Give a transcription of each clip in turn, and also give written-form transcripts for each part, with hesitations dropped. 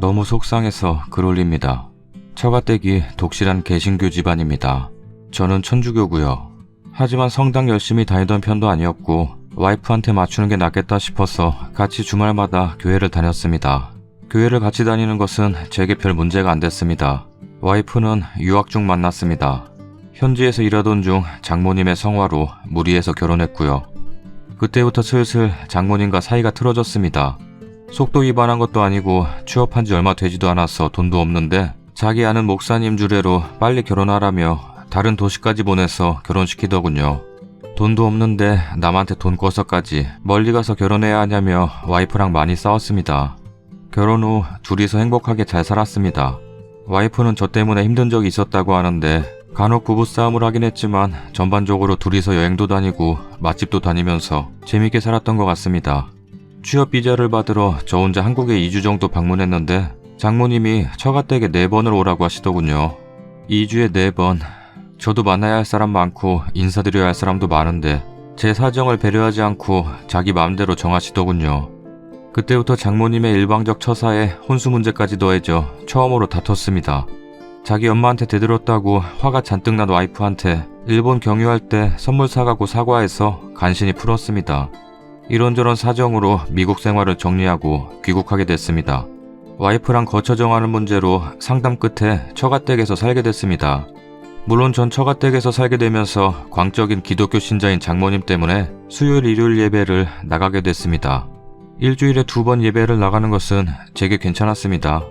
너무 속상해서 글 올립니다. 처가댁이 독실한 개신교 집안입니다. 저는 천주교고요. 하지만 성당 열심히 다니던 편도 아니었고 와이프한테 맞추는 게 낫겠다 싶어서 같이 주말마다 교회를 다녔습니다. 교회를 같이 다니는 것은 제게 별 문제가 안 됐습니다. 와이프는 유학 중 만났습니다. 현지에서 일하던 중 장모님의 성화로 무리해서 결혼했고요. 그때부터 슬슬 장모님과 사이가 틀어졌습니다. 속도 위반한 것도 아니고 취업한 지 얼마 되지도 않아서 돈도 없는데 자기 아는 목사님 주례로 빨리 결혼하라며 다른 도시까지 보내서 결혼시키더군요. 돈도 없는데 남한테 돈 꿔서까지 멀리 가서 결혼해야 하냐며 와이프랑 많이 싸웠습니다. 결혼 후 둘이서 행복하게 잘 살았습니다. 와이프는 저 때문에 힘든 적이 있었다고 하는데 간혹 부부싸움을 하긴 했지만 전반적으로 둘이서 여행도 다니고 맛집도 다니면서 재밌게 살았던 것 같습니다. 취업 비자를 받으러 저 혼자 한국에 2주 정도 방문했는데 장모님이 처가댁에 4번을 오라고 하시더군요. 2주에 4번. 저도 만나야 할 사람 많고 인사드려야 할 사람도 많은데 제 사정을 배려하지 않고 자기 마음대로 정하시더군요. 그때부터 장모님의 일방적 처사에 혼수 문제까지 더해져 처음으로 다퉜습니다. 자기 엄마한테 대들었다고 화가 잔뜩 난 와이프한테 일본 경유할 때 선물 사가고 사과해서 간신히 풀었습니다. 이런저런 사정으로 미국 생활을 정리하고 귀국하게 됐습니다. 와이프랑 거처 정하는 문제로 상담 끝에 처가댁에서 살게 됐습니다. 물론 전 처가댁에서 살게 되면서 광적인 기독교 신자인 장모님 때문에 수요일 일요일 예배를 나가게 됐습니다. 일주일에 2번 예배를 나가는 것은 제게 괜찮았습니다.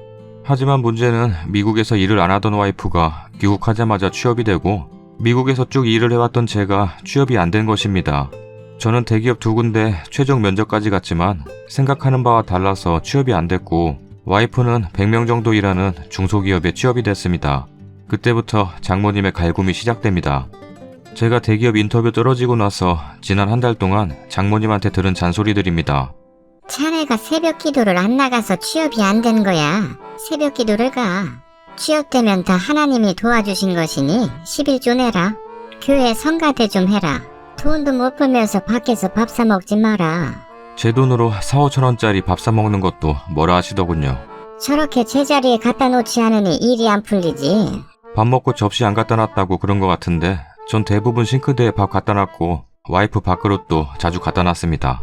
하지만 문제는 미국에서 일을 안 하던 와이프가 귀국하자마자 취업이 되고 미국에서 쭉 일을 해왔던 제가 취업이 안 된 것입니다. 저는 대기업 2군데 최종 면접까지 갔지만 생각하는 바와 달라서 취업이 안 됐고 와이프는 100명 정도 일하는 중소기업에 취업이 됐습니다. 그때부터 장모님의 갈굼이 시작됩니다. 제가 대기업 인터뷰 떨어지고 나서 지난 한 달 동안 장모님한테 들은 잔소리들입니다. 자네가 새벽 기도를 안 나가서 취업이 안 된 거야. 새벽 기도를 가. 취업되면 다 하나님이 도와주신 것이니 11조 내라. 교회 성가대 좀 해라. 돈도 못 벌면서 밖에서 밥 사 먹지 마라. 제 돈으로 4-5천원짜리 밥 사 먹는 것도 뭐라 하시더군요. 저렇게 제자리에 갖다 놓지 않으니 일이 안 풀리지. 밥 먹고 접시 안 갖다 놨다고 그런 것 같은데 전 대부분 싱크대에 밥 갖다 놨고 와이프 밥그릇도 자주 갖다 놨습니다.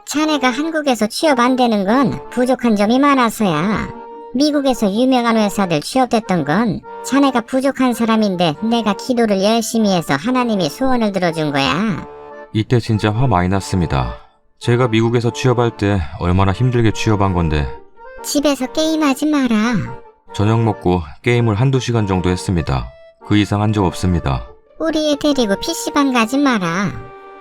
자네가 한국에서 취업 안 되는 건 부족한 점이 많아서야. 미국에서 유명한 회사들 취업됐던 건 자네가 부족한 사람인데 내가 기도를 열심히 해서 하나님이 소원을 들어준 거야. 이때 진짜 화 많이 났습니다. 제가 미국에서 취업할 때 얼마나 힘들게 취업한 건데 집에서 게임하지 마라. 저녁 먹고 게임을 1-2시간 정도 했습니다. 그 이상 한 적 없습니다. 우리 애 데리고 PC방 가지 마라.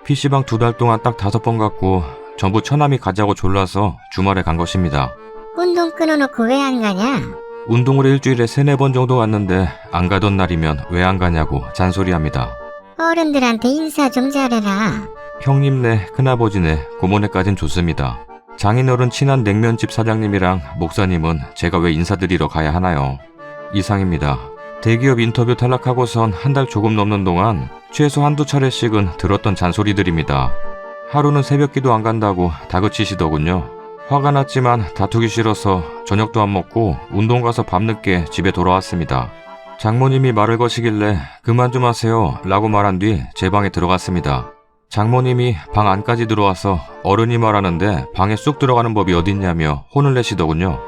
PC방 2달 동안 딱 5번 갔고 전부 처남이 가자고 졸라서 주말에 간 것입니다. 운동 끊어놓고 왜 안 가냐? 운동을 일주일에 3-4번 정도 갔는데 안 가던 날이면 왜 안 가냐고 잔소리합니다. 어른들한테 인사 좀 잘해라. 형님네, 큰아버지네, 고모네까진 좋습니다. 장인어른 친한 냉면집 사장님이랑 목사님은 제가 왜 인사드리러 가야 하나요? 이상입니다. 대기업 인터뷰 탈락하고선 한 달 조금 넘는 동안 최소 1-2차례씩은 들었던 잔소리들입니다. 하루는 새벽기도 안 간다고 다그치시더군요. 화가 났지만 다투기 싫어서 저녁도 안 먹고 운동 가서 밤늦게 집에 돌아왔습니다. 장모님이 말을 거시길래 그만 좀 하세요 라고 말한 뒤 제 방에 들어갔습니다. 장모님이 방 안까지 들어와서 어른이 말하는데 방에 쑥 들어가는 법이 어딨냐며 혼을 내시더군요.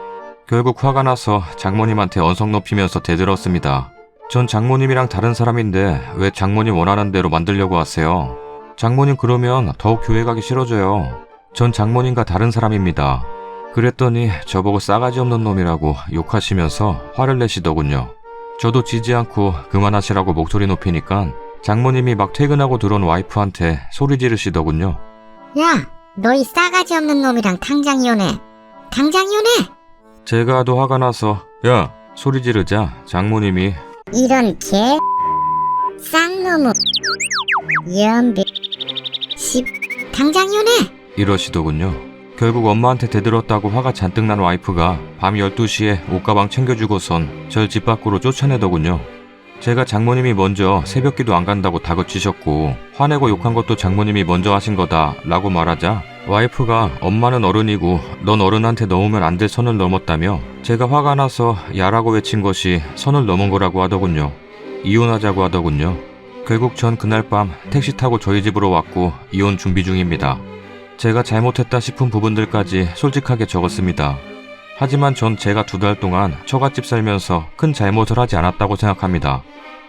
결국 화가 나서 장모님한테 언성 높이면서 대들었습니다. 전 장모님이랑 다른 사람인데 왜 장모님 원하는 대로 만들려고 하세요? 장모님 그러면 더욱 교회 가기 싫어져요. 전 장모님과 다른 사람입니다. 그랬더니 저보고 싸가지 없는 놈이라고 욕하시면서 화를 내시더군요. 저도 지지 않고 그만하시라고 목소리 높이니까 장모님이 막 퇴근하고 들어온 와이프한테 소리 지르시더군요. 야, 너 이 싸가지 없는 놈이랑 당장 이혼해. 당장 이혼해! 제가 또 화가 나서 야! 소리 지르자 장모님이 이런 개 쌍놈의 연비 당장 이혼해! 이러시더군요. 결국 엄마한테 대들었다고 화가 잔뜩 난 와이프가 밤 12시에 옷가방 챙겨주고선 절 집 밖으로 쫓아내더군요. 제가 장모님이 먼저 새벽기도 안 간다고 다그치셨고 화내고 욕한 것도 장모님이 먼저 하신 거다 라고 말하자 와이프가 엄마는 어른이고 넌 어른한테 넘으면 안 될 선을 넘었다며 제가 화가 나서 야라고 외친 것이 선을 넘은 거라고 하더군요. 이혼하자고 하더군요. 결국 전 그날 밤 택시 타고 저희 집으로 왔고 이혼 준비 중입니다. 제가 잘못했다 싶은 부분들까지 솔직하게 적었습니다. 하지만 전 제가 2달 동안 처갓집 살면서 큰 잘못을 하지 않았다고 생각합니다.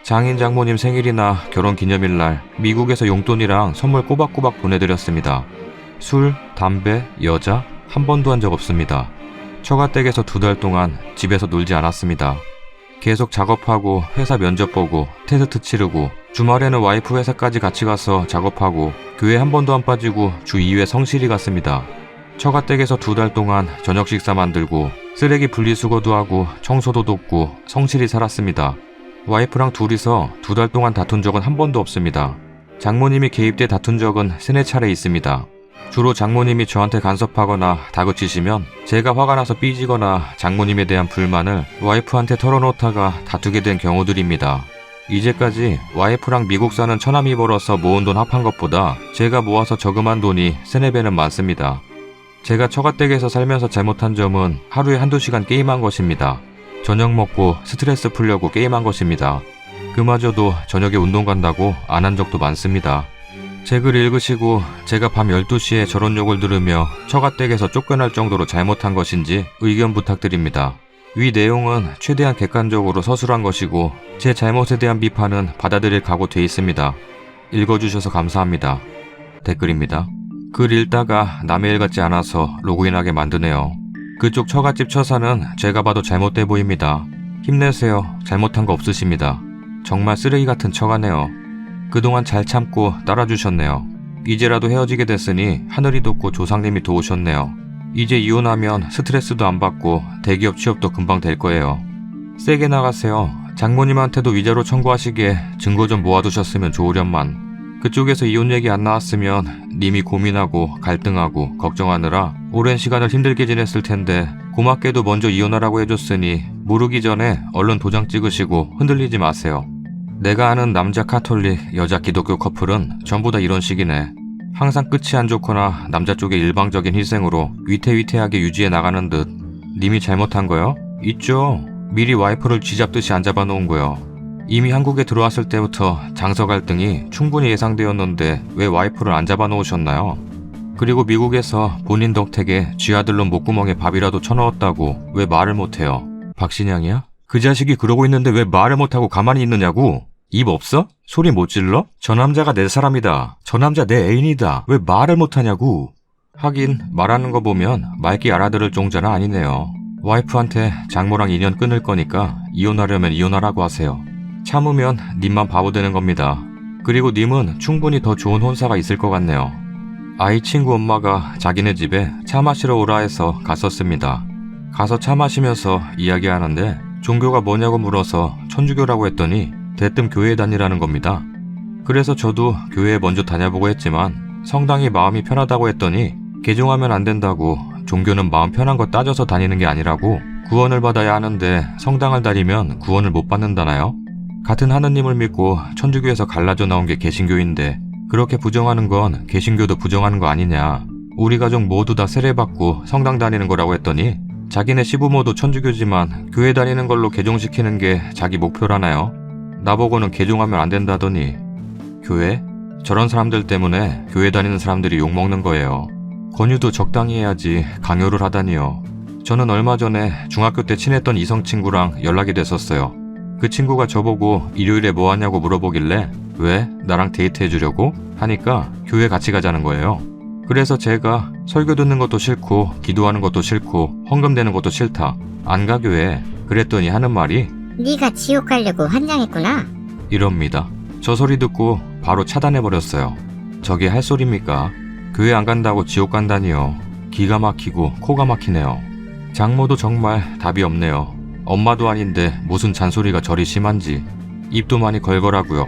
장인 장모님 생일이나 결혼기념일날 미국에서 용돈이랑 선물 꼬박꼬박 보내드렸습니다. 술, 담배, 여자 한 번도 한 적 없습니다. 처가댁에서 2달 동안 집에서 놀지 않았습니다. 계속 작업하고 회사 면접 보고 테스트 치르고 주말에는 와이프 회사까지 같이 가서 작업하고 교회 한 번도 안 빠지고 주 2회 성실히 갔습니다. 처가댁에서 2달 동안 저녁 식사 만들고 쓰레기 분리수거도 하고 청소도 돕고 성실히 살았습니다. 와이프랑 둘이서 2달 동안 다툰 적은 한 번도 없습니다. 장모님이 개입돼 다툰 적은 3-4차례 있습니다. 주로 장모님이 저한테 간섭하거나 다그치시면 제가 화가 나서 삐지거나 장모님에 대한 불만을 와이프한테 털어놓다가 다투게 된 경우들입니다. 이제까지 와이프랑 미국 사는 처남이 벌어서 모은 돈 합한 것보다 제가 모아서 저금한 돈이 3-4배는 많습니다. 제가 처가댁에서 살면서 잘못한 점은 하루에 1-2시간 게임한 것입니다. 저녁 먹고 스트레스 풀려고 게임한 것입니다. 그마저도 저녁에 운동 간다고 안 한 적도 많습니다. 제 글 읽으시고 제가 밤 12시에 저런 욕을 들으며 처가댁에서 쫓겨날 정도로 잘못한 것인지 의견 부탁드립니다. 위 내용은 최대한 객관적으로 서술한 것이고 제 잘못에 대한 비판은 받아들일 각오 돼 있습니다. 읽어주셔서 감사합니다. 댓글입니다. 글 읽다가 남의 일 같지 않아서 로그인하게 만드네요. 그쪽 처갓집 처사는 제가 봐도 잘못돼 보입니다. 힘내세요. 잘못한 거 없으십니다. 정말 쓰레기 같은 처가네요. 그동안 잘 참고 따라주셨네요. 이제라도 헤어지게 됐으니 하늘이 돕고 조상님이 도우셨네요. 이제 이혼하면 스트레스도 안 받고 대기업 취업도 금방 될 거예요. 세게 나가세요. 장모님한테도 위자료 청구하시게 증거 좀 모아두셨으면 좋으련만. 그쪽에서 이혼 얘기 안 나왔으면 님이 고민하고 갈등하고 걱정하느라 오랜 시간을 힘들게 지냈을 텐데 고맙게도 먼저 이혼하라고 해줬으니 모르기 전에 얼른 도장 찍으시고 흔들리지 마세요. 내가 아는 남자 카톨릭, 여자 기독교 커플은 전부 다 이런 식이네. 항상 끝이 안 좋거나 남자 쪽의 일방적인 희생으로 위태위태하게 유지해 나가는 듯. 님이 잘못한 거요? 있죠. 미리 와이프를 쥐잡듯이 안 잡아놓은 거요. 이미 한국에 들어왔을 때부터 장서 갈등이 충분히 예상되었는데 왜 와이프를 안 잡아놓으셨나요? 그리고 미국에서 본인 덕택에 쥐아들로 목구멍에 밥이라도 쳐넣었다고 왜 말을 못해요? 박신양이야? 그 자식이 그러고 있는데 왜 말을 못하고 가만히 있느냐고? 입 없어? 소리 못 질러? 저 남자가 내 사람이다. 저 남자 내 애인이다. 왜 말을 못하냐고? 하긴 말하는 거 보면 맑게 알아들을 종자는 아니네요. 와이프한테 장모랑 인연 끊을 거니까 이혼하려면 이혼하라고 하세요. 참으면 님만 바보 되는 겁니다. 그리고 님은 충분히 더 좋은 혼사가 있을 것 같네요. 아이 친구 엄마가 자기네 집에 차 마시러 오라 해서 갔었습니다. 가서 차 마시면서 이야기하는데 종교가 뭐냐고 물어서 천주교라고 했더니 대뜸 교회에 다니라는 겁니다. 그래서 저도 교회에 먼저 다녀보고 했지만 성당이 마음이 편하다고 했더니 개종하면 안 된다고, 종교는 마음 편한 거 따져서 다니는 게 아니라고, 구원을 받아야 하는데 성당을 다니면 구원을 못 받는다나요? 같은 하느님을 믿고 천주교에서 갈라져 나온 게 개신교인데 그렇게 부정하는 건 개신교도 부정하는 거 아니냐. 우리 가족 모두 다 세례받고 성당 다니는 거라고 했더니 자기네 시부모도 천주교지만 교회 다니는 걸로 개종시키는 게 자기 목표라나요? 나보고는 개종하면 안 된다더니. 교회? 저런 사람들 때문에 교회 다니는 사람들이 욕먹는 거예요. 권유도 적당히 해야지 강요를 하다니요. 저는 얼마 전에 중학교 때 친했던 이성 친구랑 연락이 됐었어요. 그 친구가 저보고 일요일에 뭐 하냐고 물어보길래 왜? 나랑 데이트해주려고? 하니까 교회 같이 가자는 거예요. 그래서 제가 설교 듣는 것도 싫고 기도하는 것도 싫고 헌금 되는 것도 싫다. 안 가 교회. 그랬더니 하는 말이 네가 지옥 가려고 환장했구나. 이럽니다. 저 소리 듣고 바로 차단해버렸어요. 저게 할 소리입니까? 교회 안 간다고 지옥 간다니요. 기가 막히고 코가 막히네요. 장모도 정말 답이 없네요. 엄마도 아닌데 무슨 잔소리가 저리 심한지. 입도 많이 걸거라고요.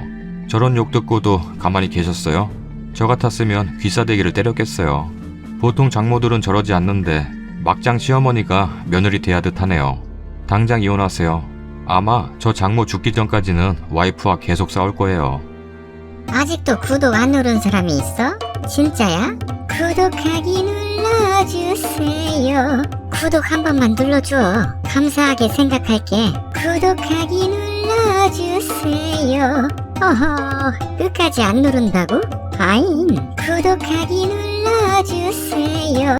저런 욕 듣고도 가만히 계셨어요? 저 같았으면 귀싸대기를 때렸겠어요. 보통 장모들은 저러지 않는데 막장 시어머니가 며느리 대하듯 하네요. 당장 이혼하세요. 아마 저 장모 죽기 전까지는 와이프와 계속 싸울 거예요. 아직도 구독 안 누른 사람이 있어? 진짜야? 구독하기 눌러주세요. 구독 한 번만 눌러줘. 감사하게 생각할게. 구독하기 눌러주세요. 어허, 끝까지 안 누른다고? 아잉, 구독하기 눌러주세요.